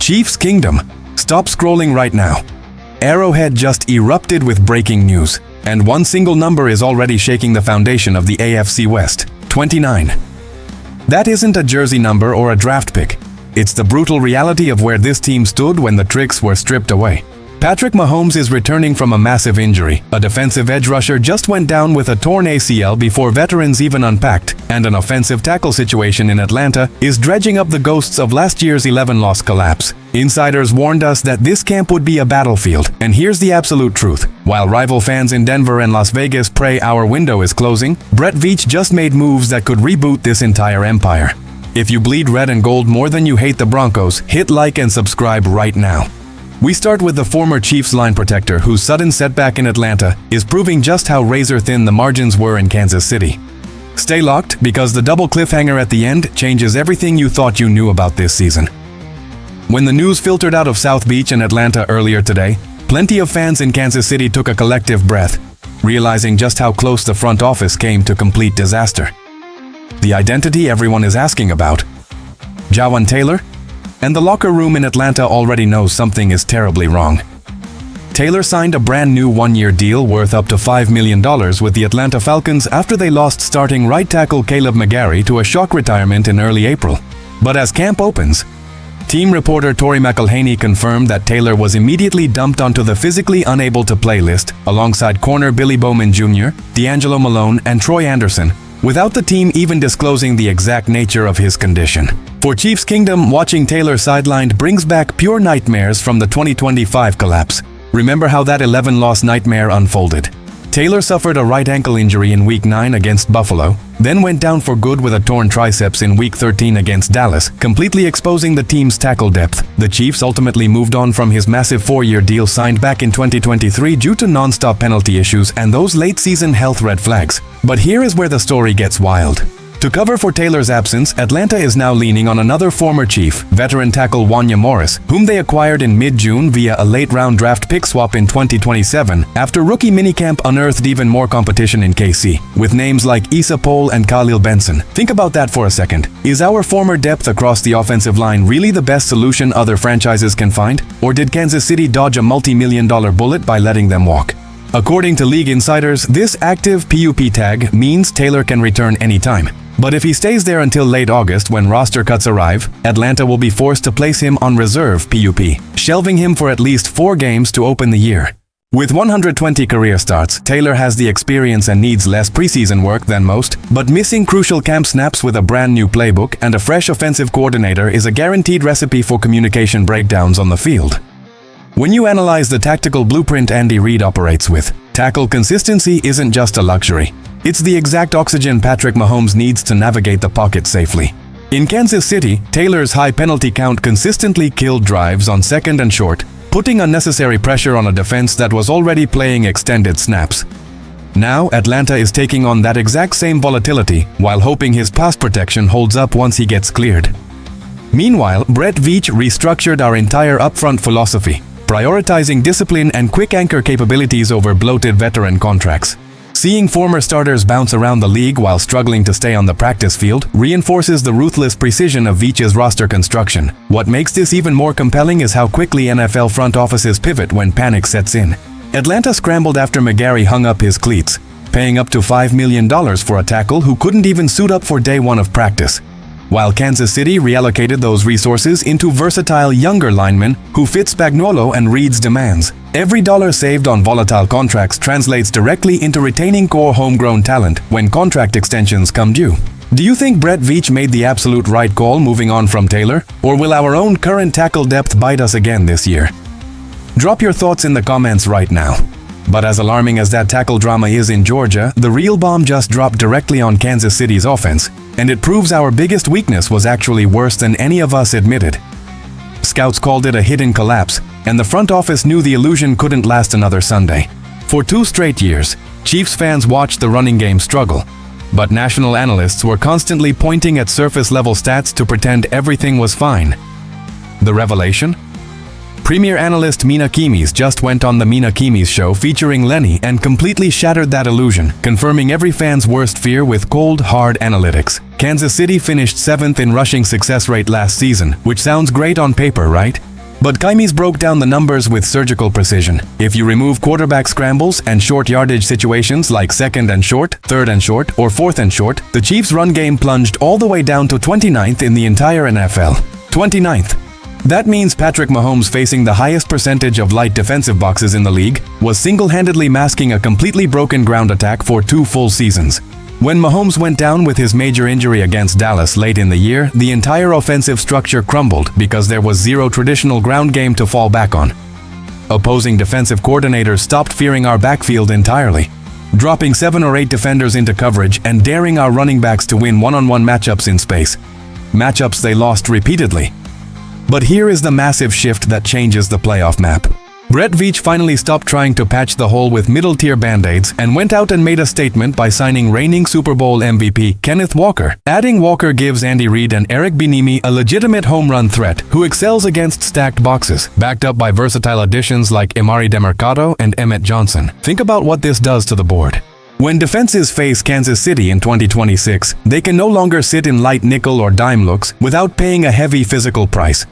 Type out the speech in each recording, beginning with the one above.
Chiefs Kingdom. Stop scrolling right now. Arrowhead just erupted with breaking news, and one single number is already shaking the foundation of the AFC West, 29. That isn't a jersey number or a draft pick. It's the brutal reality of where this team stood when the tricks were stripped away. Patrick Mahomes is returning from a massive injury. A defensive edge rusher just went down with a torn ACL before veterans even unpacked, and an offensive tackle situation in Atlanta is dredging up the ghosts of last year's 11-loss collapse. Insiders warned us that this camp would be a battlefield, and here's the absolute truth. While rival fans in Denver and Las Vegas pray our window is closing, Brett Veach just made moves that could reboot this entire empire. If you bleed red and gold more than you hate the Broncos, hit like and subscribe right now. We start with the former Chiefs line protector whose sudden setback in Atlanta is proving just how razor-thin the margins were in Kansas City. Stay locked, because the double cliffhanger at the end changes everything you thought you knew about this season. When the news filtered out of South Beach and Atlanta earlier today, plenty of fans in Kansas City took a collective breath, realizing just how close the front office came to complete disaster. The identity everyone is asking about, Jawan Taylor? And the locker room in Atlanta already knows something is terribly wrong. Taylor signed a brand new one-year deal worth up to $5 million with the Atlanta Falcons after they lost starting right tackle Caleb McGarry to a shock retirement in early April. But as camp opens, team reporter Tori McElhaney confirmed that Taylor was immediately dumped onto the physically unable to play list alongside corner Billy Bowman Jr., D'Angelo Malone, and Troy Anderson, without the team even disclosing the exact nature of his condition. For Chiefs Kingdom, watching Taylor sidelined brings back pure nightmares from the 2025 collapse. Remember how that 11-loss nightmare unfolded? Taylor suffered a right ankle injury in Week 9 against Buffalo, then went down for good with a torn triceps in Week 13 against Dallas, completely exposing the team's tackle depth. The Chiefs ultimately moved on from his massive 4-year deal signed back in 2023 due to non-stop penalty issues and those late-season health red flags. But here is where the story gets wild. To cover for Taylor's absence, Atlanta is now leaning on another former Chief, veteran tackle Wanya Morris, whom they acquired in mid-June via a late-round draft pick swap in 2027, after rookie minicamp unearthed even more competition in KC, with names like Issa Pohl and Khalil Benson. Think about that for a second. Is our former depth across the offensive line really the best solution other franchises can find? Or did Kansas City dodge a multi-million-dollar bullet by letting them walk? According to league insiders, this active PUP tag means Taylor can return anytime. But if he stays there until late August when roster cuts arrive, Atlanta will be forced to place him on reserve PUP, shelving him for at least 4 games to open the year. With 120 career starts, Taylor has the experience and needs less preseason work than most, but missing crucial camp snaps with a brand new playbook and a fresh offensive coordinator is a guaranteed recipe for communication breakdowns on the field. When you analyze the tactical blueprint Andy Reid operates with, tackle consistency isn't just a luxury. It's the exact oxygen Patrick Mahomes needs to navigate the pocket safely. In Kansas City, Taylor's high penalty count consistently killed drives on second and short, putting unnecessary pressure on a defense that was already playing extended snaps. Now, Atlanta is taking on that exact same volatility while hoping his pass protection holds up once he gets cleared. Meanwhile, Brett Veach restructured our entire upfront philosophy, prioritizing discipline and quick anchor capabilities over bloated veteran contracts. Seeing former starters bounce around the league while struggling to stay on the practice field reinforces the ruthless precision of Veach's roster construction. What makes this even more compelling is how quickly NFL front offices pivot when panic sets in. Atlanta scrambled after McGarry hung up his cleats, paying up to $5 million for a tackle who couldn't even suit up for day 1 of practice, while Kansas City reallocated those resources into versatile younger linemen who fit Spagnuolo and Reid's demands. Every dollar saved on volatile contracts translates directly into retaining core homegrown talent when contract extensions come due. Do you think Brett Veach made the absolute right call moving on from Taylor? Or will our own current tackle depth bite us again this year? Drop your thoughts in the comments right now. But as alarming as that tackle drama is in Georgia, the real bomb just dropped directly on Kansas City's offense, and it proves our biggest weakness was actually worse than any of us admitted. Scouts called it a hidden collapse, and the front office knew the illusion couldn't last another Sunday. For 2 straight years, Chiefs fans watched the running game struggle, but national analysts were constantly pointing at surface-level stats to pretend everything was fine. The revelation? Premier analyst Mina Kimes just went on the Mina Kimes show featuring Lenny and completely shattered that illusion, confirming every fan's worst fear with cold, hard analytics. Kansas City finished 7th in rushing success rate last season, which sounds great on paper, right? But Kaimes broke down the numbers with surgical precision. If you remove quarterback scrambles and short yardage situations like second and short, third and short, or fourth and short, the Chiefs' run game plunged all the way down to 29th in the entire NFL. 29th. That means Patrick Mahomes, facing the highest percentage of light defensive boxes in the league, was single-handedly masking a completely broken ground attack for 2 full seasons. When Mahomes went down with his major injury against Dallas late in the year, the entire offensive structure crumbled because there was zero traditional ground game to fall back on. Opposing defensive coordinators stopped fearing our backfield entirely, dropping 7 or 8 defenders into coverage and daring our running backs to win one-on-one matchups in space. Matchups they lost repeatedly. But here is the massive shift that changes the playoff map. Brett Veach finally stopped trying to patch the hole with middle-tier band-aids and went out and made a statement by signing reigning Super Bowl MVP Kenneth Walker. Adding Walker gives Andy Reid and Eric Bieniemy a legitimate home run threat who excels against stacked boxes, backed up by versatile additions like Emari Demercado and Emmett Johnson. Think about what this does to the board. When defenses face Kansas City in 2026, they can no longer sit in light nickel or dime looks without paying a heavy physical price.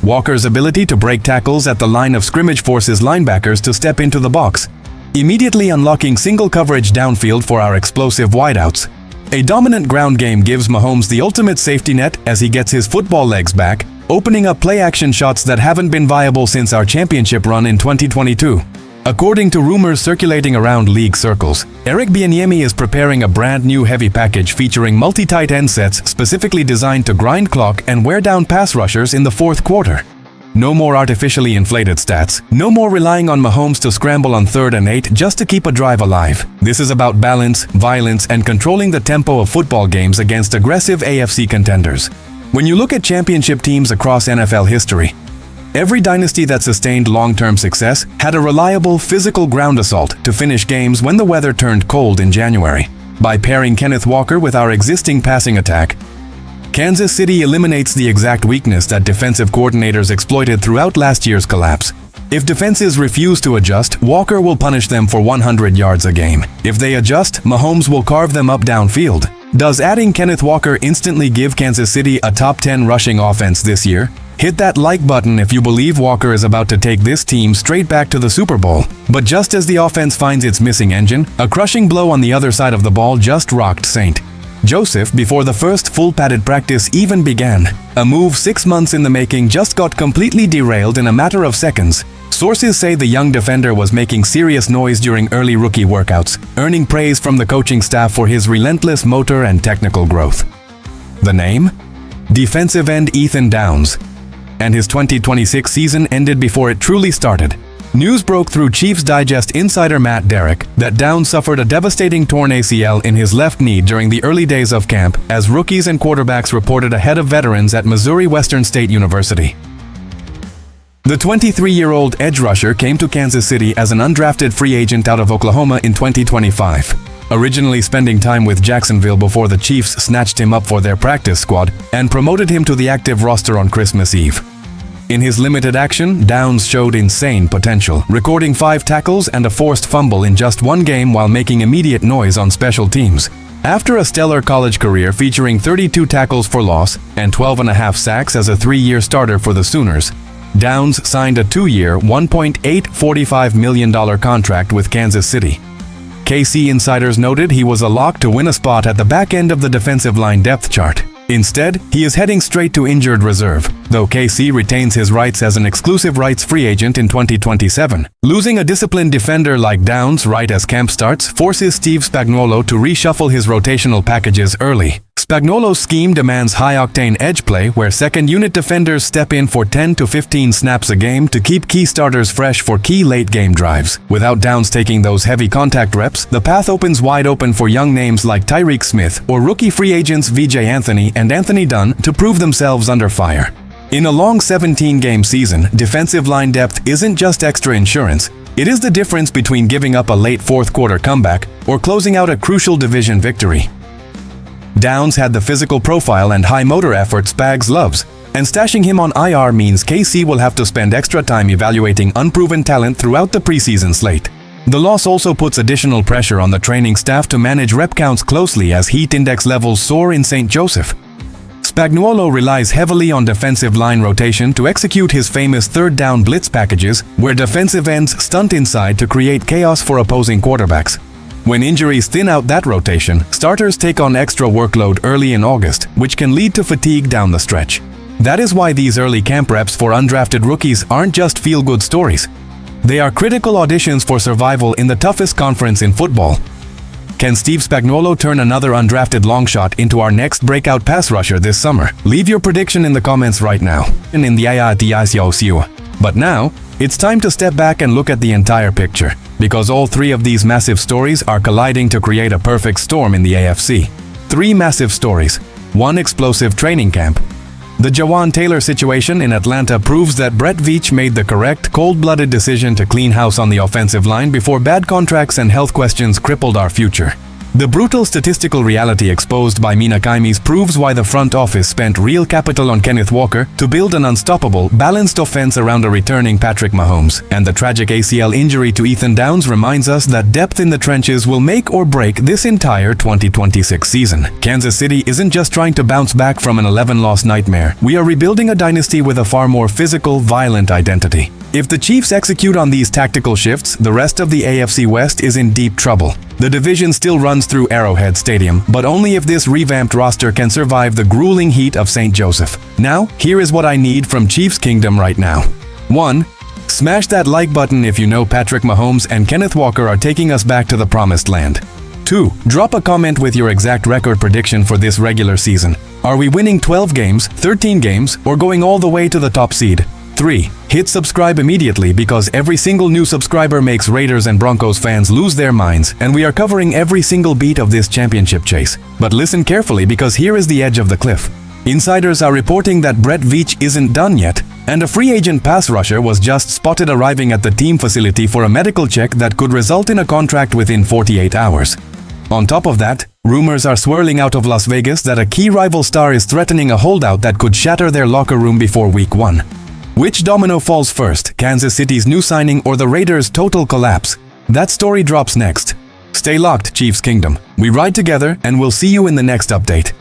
Walker's ability to break tackles at the line of scrimmage forces linebackers to step into the box, immediately unlocking single coverage downfield for our explosive wideouts. A dominant ground game gives Mahomes the ultimate safety net as he gets his football legs back, opening up play-action shots that haven't been viable since our championship run in 2022. According to rumors circulating around league circles, Eric Bieniemy is preparing a brand new heavy package featuring multi-tight end sets specifically designed to grind clock and wear down pass rushers in the fourth quarter. No more artificially inflated stats. No more relying on Mahomes to scramble on 3rd and 8 just to keep a drive alive. This is about balance, violence, and controlling the tempo of football games against aggressive AFC contenders. When you look at championship teams across NFL history, every dynasty that sustained long-term success had a reliable physical ground assault to finish games when the weather turned cold in January. By pairing Kenneth Walker with our existing passing attack, Kansas City eliminates the exact weakness that defensive coordinators exploited throughout last year's collapse. If defenses refuse to adjust, Walker will punish them for 100 yards a game. If they adjust, Mahomes will carve them up downfield. Does adding Kenneth Walker instantly give Kansas City a top 10 rushing offense this year? Hit that like button if you believe Walker is about to take this team straight back to the Super Bowl. But just as the offense finds its missing engine, a crushing blow on the other side of the ball just rocked St. Joseph before the first full padded practice even began. A move 6 months in the making just got completely derailed in a matter of seconds. Sources say the young defender was making serious noise during early rookie workouts, earning praise from the coaching staff for his relentless motor and technical growth. The name? Defensive end Ethan Downs. And his 2026 season ended before it truly started. News broke through Chiefs Digest insider Matt Derrick that Downs suffered a devastating torn ACL in his left knee during the early days of camp, as rookies and quarterbacks reported ahead of veterans at Missouri Western State University. The 23-year-old edge rusher came to Kansas City as an undrafted free agent out of Oklahoma in 2025. Originally spending time with Jacksonville before the Chiefs snatched him up for their practice squad and promoted him to the active roster on Christmas Eve. In his limited action, Downs showed insane potential, recording 5 tackles and a forced fumble in just 1 game while making immediate noise on special teams. After a stellar college career featuring 32 tackles for loss and 12.5 sacks as a 3-year starter for the Sooners, Downs signed a 2-year, $1.845 million contract with Kansas City. KC insiders noted he was a lock to win a spot at the back end of the defensive line depth chart. Instead, he is heading straight to injured reserve, though KC retains his rights as an exclusive rights free agent in 2027. Losing a disciplined defender like Downs right as camp starts forces Steve Spagnuolo to reshuffle his rotational packages early. Spagnuolo's scheme demands high-octane edge play where second-unit defenders step in for 10 to 15 snaps a game to keep key starters fresh for key late-game drives. Without Downs taking those heavy contact reps, the path opens wide open for young names like Tyreek Smith or rookie free agents VJ Anthony and Anthony Dunn to prove themselves under fire. In a long 17-game season, defensive line depth isn't just extra insurance. It is the difference between giving up a late fourth-quarter comeback or closing out a crucial division victory. Downs had the physical profile and high motor effort Spags loves, and stashing him on IR means KC will have to spend extra time evaluating unproven talent throughout the preseason slate. The loss also puts additional pressure on the training staff to manage rep counts closely as heat index levels soar in St. Joseph. Spagnuolo relies heavily on defensive line rotation to execute his famous third down blitz packages, where defensive ends stunt inside to create chaos for opposing quarterbacks. When injuries thin out that rotation, starters take on extra workload early in August, which can lead to fatigue down the stretch. That is why these early camp reps for undrafted rookies aren't just feel-good stories. They are critical auditions for survival in the toughest conference in football. Can Steve Spagnuolo turn another undrafted long shot into our next breakout pass rusher this summer? Leave your prediction in the comments right now. But now, it's time to step back and look at the entire picture, because all three of these massive stories are colliding to create a perfect storm in the AFC. Three massive stories, one explosive training camp. The Jawan Taylor situation in Atlanta proves that Brett Veach made the correct, cold-blooded decision to clean house on the offensive line before bad contracts and health questions crippled our future. The brutal statistical reality exposed by Mina Kimes proves why the front office spent real capital on Kenneth Walker to build an unstoppable, balanced offense around a returning Patrick Mahomes. And the tragic ACL injury to Ethan Downs reminds us that depth in the trenches will make or break this entire 2026 season. Kansas City isn't just trying to bounce back from an 11-loss nightmare. We are rebuilding a dynasty with a far more physical, violent identity. If the Chiefs execute on these tactical shifts, the rest of the AFC West is in deep trouble. The division still runs through Arrowhead Stadium, but only if this revamped roster can survive the grueling heat of St. Joseph. Now, here is what I need from Chiefs Kingdom right now. 1. Smash that like button if you know Patrick Mahomes and Kenneth Walker are taking us back to the promised land. 2. Drop a comment with your exact record prediction for this regular season. Are we winning 12 games, 13 games, or going all the way to the top seed? 3. Hit subscribe immediately because every single new subscriber makes Raiders and Broncos fans lose their minds, and we are covering every single beat of this championship chase. But listen carefully because here is the edge of the cliff. Insiders are reporting that Brett Veach isn't done yet, and a free agent pass rusher was just spotted arriving at the team facility for a medical check that could result in a contract within 48 hours. On top of that, rumors are swirling out of Las Vegas that a key rival star is threatening a holdout that could shatter their locker room before Week 1. Which domino falls first, Kansas City's new signing or the Raiders' total collapse? That story drops next. Stay locked, Chiefs Kingdom. We ride together and we'll see you in the next update.